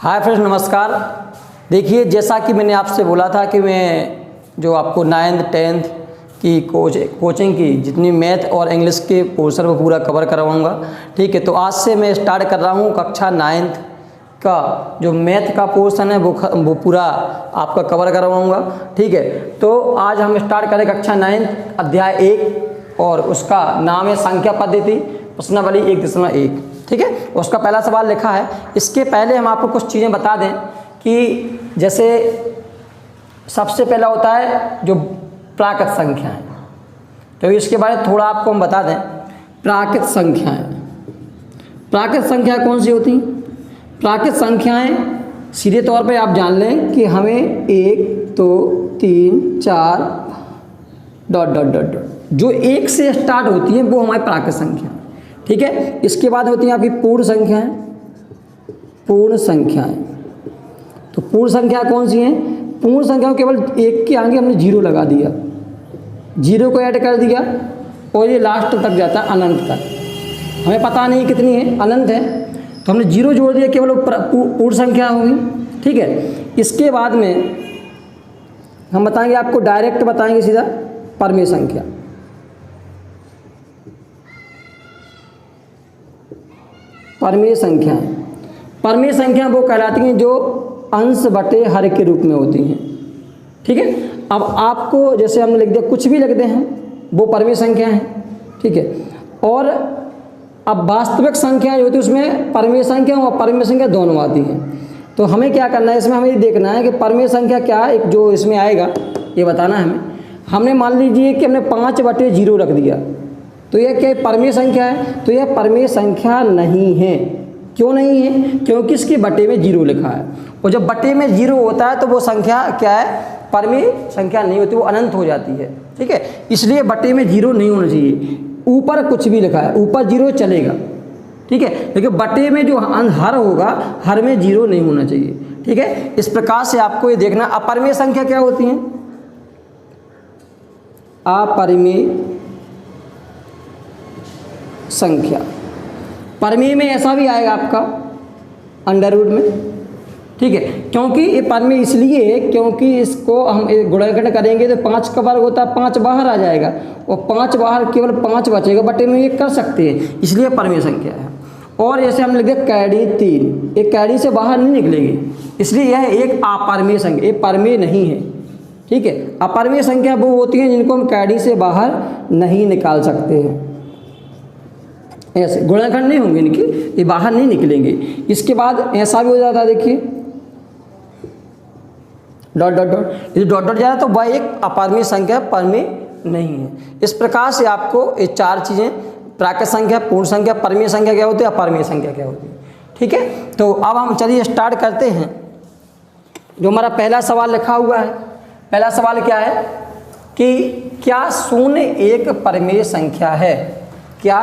Hi friends, नमस्कार। देखिए, जैसा कि मैंने आपसे बोला था कि मैं जो आपको 9th 10th की कोचिंग की जितनी मैथ और इंग्लिश के पोर्शन को पूरा कवर करवाऊंगा। ठीक है, तो आज से मैं स्टार्ट कर रहा हूं कक्षा 9th का जो मैथ का पोर्शन है वो पूरा आपका कवर करवाऊंगा। ठीक है, तो आज हम स्टार्ट करें कक्षा 9th अध्याय 1 और उसका नाम है संख्या पद्धति प्रश्नावली 1.1। ठीक है, उसका पहला सवाल लिखा है। इसके पहले हम आपको कुछ चीज़ें बता दें कि जैसे सबसे पहला होता है जो प्राकृत संख्याएं, तो इसके बारे में थोड़ा आपको हम बता दें। प्राकृत संख्याएं, प्राकृत संख्या कौन सी होती हैं? प्राकृत संख्याएं सीधे तौर पे आप जान लें कि हमें 1 2 3 4 डॉट डॉट डॉट डॉट जो 1 से स्टार्ट होती हैं वो हमारी प्राकृत संख्या। ठीक है, इसके बाद होती हैं आपकी पूर्ण संख्याएं। पूर्ण संख्याएं, तो पूर्ण संख्या कौन सी हैं? पूर्ण संख्या केवल 1 के आगे हमने 0 लगा दिया, 0 को ऐड कर दिया और ये लास्ट तक जाता है अनंत तक। हमें पता नहीं कितनी है, अनंत है, तो हमने 0 जोड़ दिया, केवल पूर्ण संख्या होगी। ठीक है, इसके बाद में हम बताएंगे, आपको डायरेक्ट बताएंगे सीधा परमेय संख्या। परमेय संख्याएं, परमेय संख्या वो कहलाती हैं जो अंश बटे हर के रूप में होती हैं। ठीक है, अब आपको जैसे हमने लिख दिया, कुछ भी लिख दे हैं वो परमेय संख्या है। ठीक है, और अब वास्तविक संख्या जो होती है उसमें परमेय संख्या और अपरमेय संख्या दोनों आती हैं। तो हमें क्या करना है, इसमें हमें ये देखना है कि परमेय संख्या क्या है, एक जो इसमें आएगा ये बताना है हमें। हमने मान लीजिए कि हमने 5/0 रख दिया, तो यह क्या परमेय संख्या है? तो यह परमेय संख्या नहीं है। क्यों नहीं है? क्योंकि इसके बटे में 0 लिखा है, और जब बटे में 0 होता है तो वो संख्या क्या है? परमेय संख्या नहीं होती, वो अनंत हो जाती है। ठीक है, इसलिए बटे में 0 नहीं होना चाहिए। ऊपर कुछ भी लिखा है, ऊपर 0 चलेगा। ठीक है, लेकिन बटे में जो हर होगा, हर में 0 नहीं होना चाहिए। ठीक है, इस प्रकार से आपको ये देखना। अपरमेय संख्या क्या होती है? अपरमेय संख्या, परमेय में ऐसा भी आएगा आपका अंडरवुड में। ठीक है, क्योंकि ये परमेय इसलिए है क्योंकि इसको हम गुणनखंड करेंगे तो 5 का वर्ग होता है, 5 बाहर आ जाएगा और 5 बाहर केवल 5 बचेगा, बटे में ये कर सकते हैं, इसलिए परमेय संख्या है। और जैसे हम लिख दें कैडी 3, एक कैडी से बाहर नहीं निकलेगी, इसलिए यह एक अपरमेय संख्या, ये परमेय नहीं है। ठीक है, अपरमेय संख्या वो होती है जिनको हम कैडी से बाहर नहीं निकाल सकते हैं। ऐसे गुणनखंड नहीं होंगे इनकी, ये बाहर नहीं निकलेंगे। इसके बाद ऐसा भी हो जाता है, देखिए डॉट डॉट डॉट, यदि डॉट डॉट जाए तो वह एक अपरमेय संख्या, परमेय नहीं है। इस प्रकार से आपको ये 4 चीज़ें, प्राकृत संख्या, पूर्ण संख्या, परमेय संख्या क्या होती है, अपरमेय संख्या क्या होती है। ठीक है, तो अब हम चलिए स्टार्ट करते हैं। जो हमारा पहला सवाल लिखा हुआ है, पहला सवाल क्या है कि क्या 0 एक परमेय संख्या है? क्या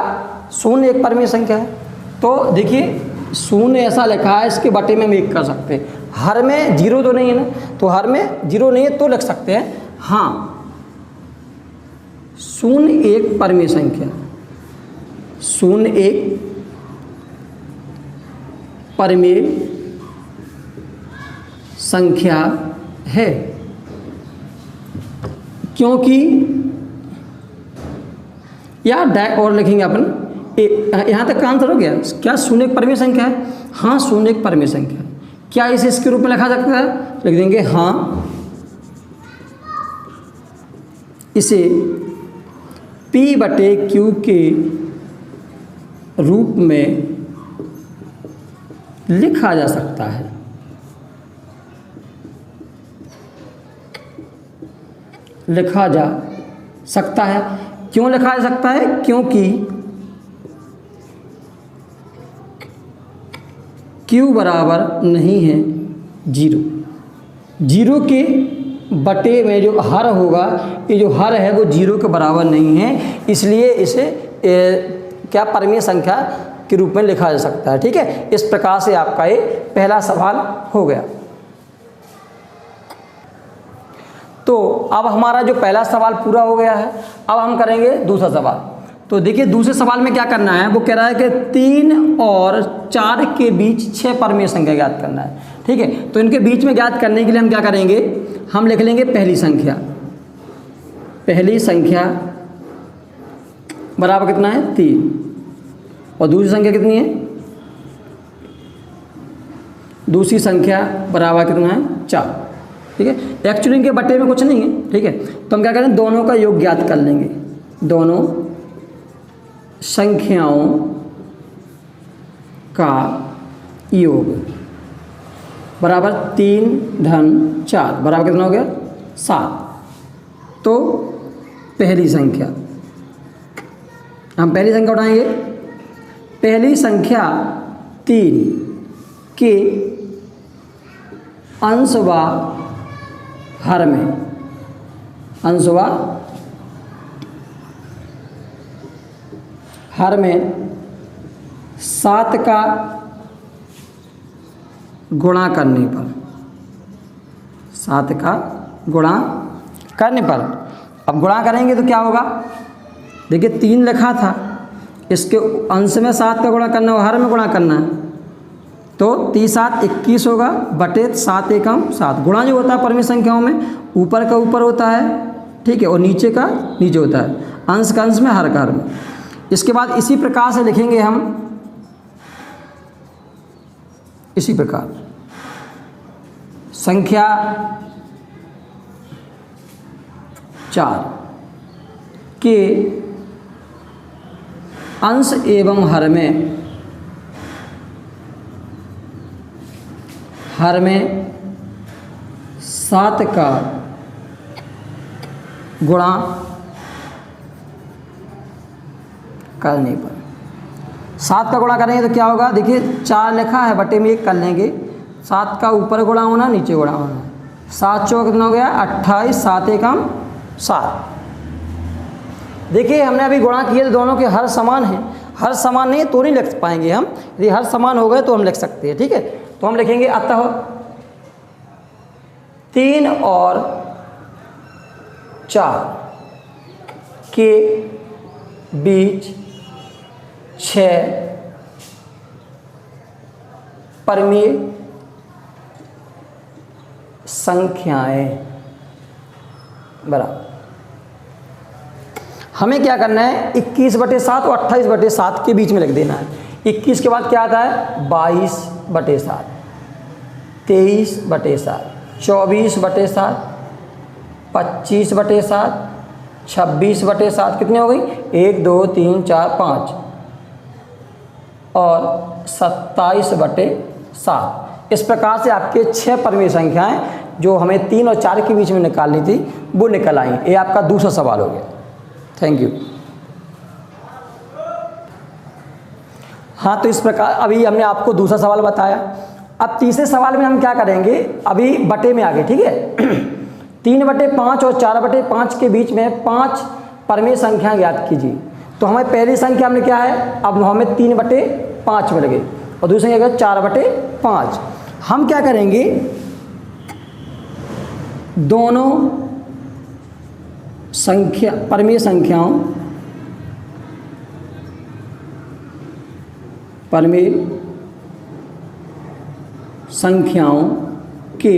0 एक परमेय संख्या है? तो देखिए 0 ऐसा लिखा है, इसके बटे में हम 1 कर सकते हैं। हर में 0 तो नहीं है ना, तो हर में 0 नहीं है तो लिख सकते हैं हाँ 0 एक परमेय संख्या, 0 एक परमेय संख्या है। क्योंकि या और लिखेंगे अपन, यहाँ तक का आंसर हो गया। क्या 0 एक परमेय संख्या है? हाँ, 0 एक परमेय संख्या है। क्या इसे इसके रूप में लिखा सकता है? लिख देंगे हाँ, इसे P/Q के रूप में लिखा जा सकता है। लिखा जा सकता है। क्यों लिखा जा सकता है? क्योंकि Q बराबर नहीं है 0। 0 के बटे में जो हर होगा, ये जो हर है वो 0 के बराबर नहीं है, इसलिए इसे क्या परमेय संख्या के रूप में लिखा जा सकता है। ठीक है, इस प्रकार से आपका ये पहला सवाल हो गया। तो अब हमारा जो पहला सवाल पूरा हो गया है, अब हम करेंगे दूसरा सवाल। तो देखिए दूसरे सवाल में क्या करना है, वो कह रहा है कि 3 और 4 के बीच 6 परमेय संख्या ज्ञात करना है। ठीक है, तो इनके बीच में ज्ञात करने के लिए हम क्या करेंगे, हम लिख लेंगे पहली संख्या। पहली संख्या बराबर कितना है 3, और दूसरी संख्या कितनी है, दूसरी संख्या बराबर कितना है 4। ठीक है, एक्चुअली इनके बट्टे में कुछ नहीं है। ठीक है, तो हम क्या करें, दोनों का योग ज्ञात कर लेंगे। दोनों संख्याओं का योग बराबर 3 धन 4 बराबर कितना हो गया 7। तो पहली संख्या, हम पहली संख्या उठाएंगे। पहली संख्या 3 के अंश व हर में, अंश व हर में 7 का गुणा करने पर, 7 का गुणा करने पर, अब गुणा करेंगे तो क्या होगा, देखिए 3 लिखा था, इसके अंश में 7 का गुणा करना है, हर में गुणा करना है, तो 3 7 21 होगा बटे 7 एकम 7। गुणा जो होता है परमेय संख्याओं में ऊपर का ऊपर होता है, ठीक है, और नीचे का नीचे होता है, अंश का अंश में हर का हर में। इसके बाद इसी प्रकार से लिखेंगे हम, इसी प्रकार संख्या 4 के अंश एवं हर में 7 का गुणा करने पर, 7 का गुणा करेंगे तो क्या होगा, देखिए 4 लिखा है बटे में 1 कर लेंगे, 7 का ऊपर गुणा होना नीचे गुणा होना, 7 चौक कितना हो गया 28, 7 एकम 7। देखिए हमने अभी गुणा किए तो दोनों के हर समान हैं, हर समान नहीं तो नहीं लिख पाएंगे हम, यदि हर समान हो गए तो हम लिख सकते हैं। ठीक है, तो हम लिखेंगे अतः 3 और 4 के बीच 6 परमेय संख्याएं बराबर, हमें क्या करना है 21/7 और 28/7 के बीच में लिख देना है। 21 के बाद क्या आता है 22/7, 23/7, 24/7, 25/7, 26/7, कितने हो गई 1 2 3 4 5 और 27/7। इस प्रकार से आपके 6 परमेय संख्याएं जो हमें 3 और 4 के बीच में निकालनी थी वो निकल आई। ये आपका दूसरा सवाल हो गया। Thank you. हाँ, तो इस प्रकार अभी हमने आपको दूसरा सवाल बताया। अब तीसरे सवाल में हम क्या करेंगे, अभी बटे में आ गए। ठीक है 3/5 और 4/5 के बीच में 5 परमेय संख्या ज्ञात कीजिए। तो हमें पहली संख्या हमने क्या है, अब हमें 3/5 मिल गई और दूसरी संख्या 4/5। हम क्या करेंगे, दोनों संख्या परमेय संख्याओं के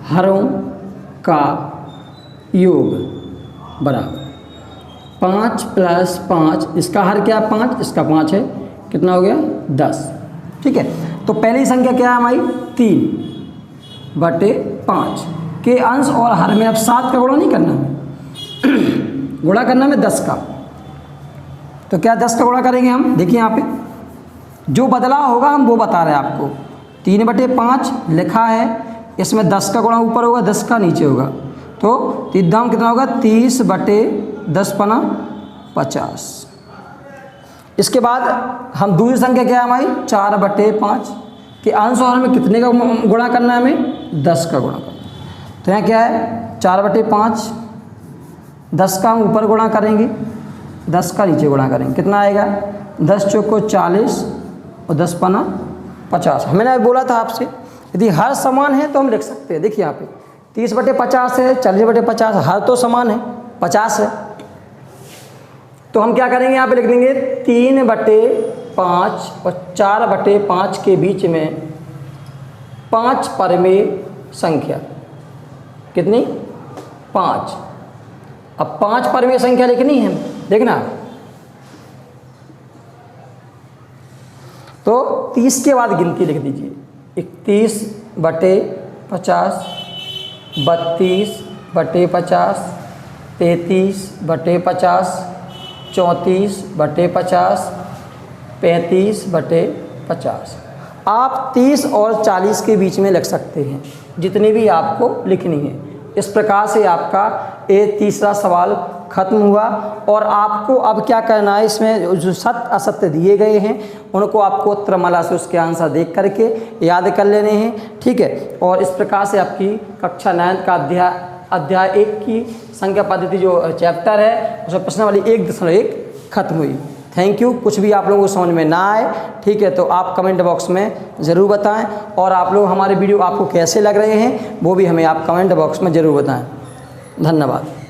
हरों का योग बराबर 5 + 5, इसका हर क्या 5, इसका 5 है, कितना हो गया 10। ठीक है, तो पहली संख्या क्या है हमारी 3/5 के अंश और हर में अब 7 का गुणा नहीं करना है गुणा करना है 10 का। तो क्या 10 का गुणा करेंगे हम, देखिए यहाँ पे जो बदलाव होगा हम वो बता रहे हैं आपको। 3/5 लिखा है, इसमें 10 का गुणा ऊपर होगा 10 का नीचे होगा, तो दाम कितना होगा 30/10 × 50। इसके बाद हम दूसरी संख्या क्या है हमारी 4/5 के अंश और में कितने का गुणा करना है हमें 10 का गुणा करना है। तो यहाँ क्या है 4/5, 10 का हम ऊपर गुणा करेंगे 10 का नीचे गुणा करेंगे, कितना आएगा 10 चौको 40 और 10 × 50। मैंने बोला था आपसे यदि हर समान है तो हम लिख सकते हैं। देखिए यहाँ पे 30/50 है, 40/50, हर तो समान है 50 है। तो हम क्या करेंगे, यहाँ पे लिख देंगे 3/5 और 4/5 के बीच में 5 परमेय संख्या। कितनी? 5। अब 5 परमेय संख्या लिखनी है, देखना। तो 30 के बाद गिनती लिख दीजिए। 31/50, 32/50, 33/50, 34/50, 35/50। आप 30 और 40 के बीच में लिख सकते हैं, जितनी भी आपको लिखनी है। इस प्रकार से आपका ये तीसरा सवाल खत्म हुआ। और आपको अब क्या करना है, इसमें जो सत्य असत्य दिए गए हैं उनको आपको उत्तरमाला से उसके आंसर देख करके याद कर लेने हैं, ठीक है। और इस प्रकार से आपकी कक्षा 9 का अध्याय 1 की संख्या पद्धति जो चैप्टर है उसमें प्रश्नावली 1.1 खत्म हुई। Thank you. कुछ भी आप लोगों को समझ में ना आए, ठीक है, तो आप कमेंट बॉक्स में ज़रूर बताएं। और आप लोग हमारे वीडियो आपको कैसे लग रहे हैं वो भी हमें आप कमेंट बॉक्स में ज़रूर बताएं। धन्यवाद।